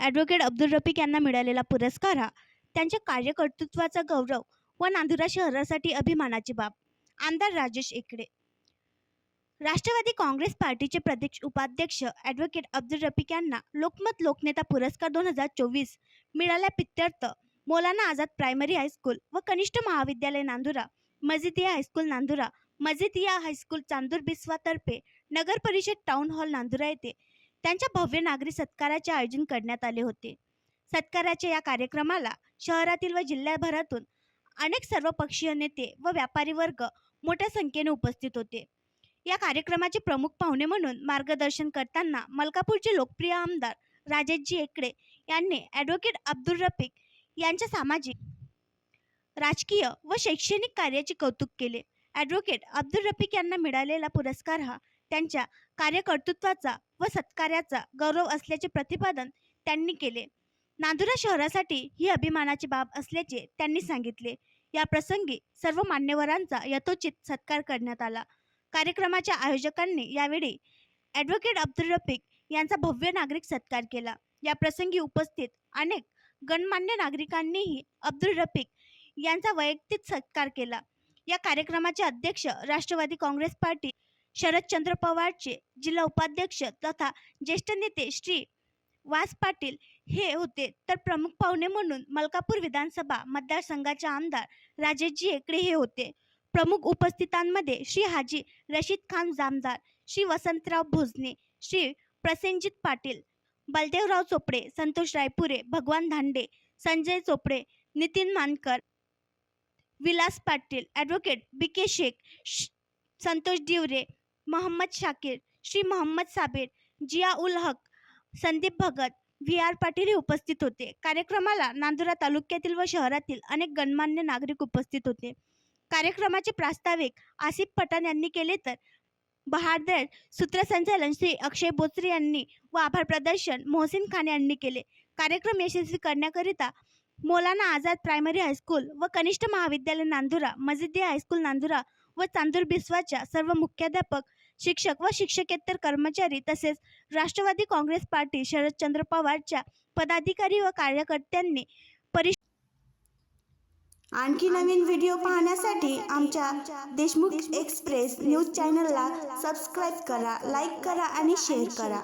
Advocate Abdul Rafiq यांना मिळालेला पुरस्कार हा त्यांच्या कार्यकर्तृत्वाचा गौरव व नांदुरा शहरासाठी अभिमानाची बाब. आमदार राजेश एकड़े. राष्ट्रवादी काँग्रेस पार्टीचे प्रदेश उपाध्यक्ष ॲडव्होकेट अब्दुल रफिक यांना लोकमत लोकनेता पुरस्कार 2024 मिळाल्याप्रित्यर्थ मौलाना आझाद प्रायमरी हायस्कूल व कनिष्ठ महाविद्यालय नांदुरा, मजिदिया हायस्कूल नांदुरा, मजिदिया हायस्कूल चांदूर बिस्वा तर्फे नगर परिषद टाउन हॉल नांदुरा येथे त्यांच्या भव्य नागरी सत्काराचे आयोजन करण्यात आले होते. सत्काराच्या या कार्यक्रमाला शहरातील व जिल्ह्याभरातून अनेक सर्वपक्षीय नेते व व्यापारी वर्ग मोठ्या संख्येने उपस्थित होते. या कार्यक्रमाचे प्रमुख पाहुणे म्हणून मार्गदर्शन करताना मलकापूरचे लोकप्रिय आमदार राजेशजी एकड़े यांनी ॲडव्होकेट अब्दुल रफिक यांच्या सामाजिक, राजकीय व शैक्षणिक कार्याचे कौतुक केले. ॲडव्होकेट अब्दुल रफिक यांना मिळालेला पुरस्कार हा त्यांच्या कार्यकर्तृत्वाचा व सत्कार्याचा गौरव असल्याचे प्रतिपादन त्यांनी केले. नांदुरा शहरासाठी ही अभिमानाची बाब असल्याचे त्यांनी सांगितले. या प्रसंगी सर्व मान्यवरांचा यथोचित सत्कार करण्यात आला. कार्यक्रमाच्या आयोजकांनी यावेळी ॲडव्होकेट अब्दुल रफिक यांचा भव्य नागरिक सत्कार केला. या प्रसंगी उपस्थित अनेक गणमान्य नागरिकांनीही अब्दुल रफिक यांचा वैयक्तिक सत्कार केला. या कार्यक्रमाचे अध्यक्ष राष्ट्रवादी काँग्रेस पार्टी शरदचंद्र पवारचे जिल्हा उपाध्यक्ष तथा ज्येष्ठ नेते श्री वास पाटील हे होते, तर प्रमुख पाहुणे म्हणून मलकापूर विधानसभा मतदारसंघाचे आमदार राजेशजी एकड़े हे होते. प्रमुख उपस्थितांमध्ये श्री हाजी रशीद खान जामदार, श्री वसंतराव भोजने, श्री प्रसेनजित पाटील, बलदेवराव चोपड़े, संतोष रायपुरे, भगवान धांडे, संजय चोपड़े, नितीन मानकर, विलास पाटील, ॲडव्होकेट बी.के. शेख, संतोष दिवरे, मोहम्मद शाकीर, श्री मोहम्मद साबिर, जिया उल हक, संदीप भगत, व्ही.आर. पाटील हे उपस्थित होते. कार्यक्रमाला नांदुरा तालुक्यातील व शहरातील अनेक गणमान्य नागरिक उपस्थित होते. कार्यक्रमाचे प्रास्ताविक आसिफ पठाण यांनी केले, तर बहादर सूत्रसंचालन श्री अक्षय बोचरे यांनी व आभार प्रदर्शन मोहसिन खान यांनी केले. कार्यक्रम यशस्वी करण्याकरिता मौलाना आझाद प्रायमरी हायस्कूल व कनिष्ठ महाविद्यालय नांदुरा, मजिदिया हायस्कूल नांदुरा व चांदूर बिस्वाच्या सर्व मुख्याध्यापक, शिक्षक व शिक्षकेतर कर्मचारी तसेच राष्ट्रवादी काँग्रेस पार्टी शरदचंद्र पवारच्या पदाधिकारी व कार्यकर्त्यांनी आणखी नवीन व्हिडिओ पाहण्यासाठी आमच्या देशमुख एक्सप्रेस न्यूज चॅनलला सबस्क्राईब करा, लाईक करा आणि शेअर करा.